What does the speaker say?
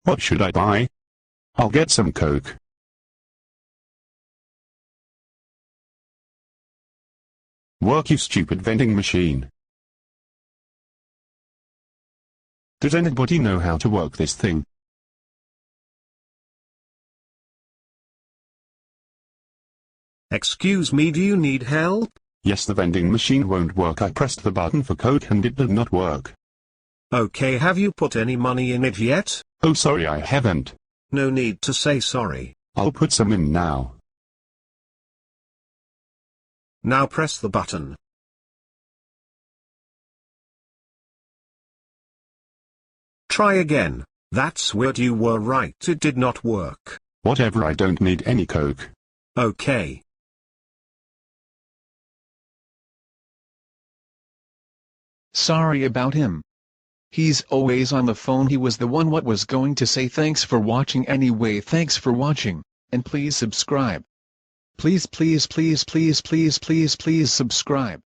What should I buy? I'll get some Coke. Work, you stupid vending machine. Does anybody know how to work this thing? Excuse me, do you need help? Yes, the vending machine won't work. I pressed the button for Coke and it did not work. Okay, have you put any money in it yet? Oh, sorry, I haven't. No need to say sorry. I'll put some in now. Now press the button. Try again. That's weird, you were right, it did not work. Whatever, I don't need any Coke. Okay. Sorry about him. He's always on the phone. He was the one what was going to say thanks for watching anyway. Thanks for watching, and please subscribe. Please subscribe.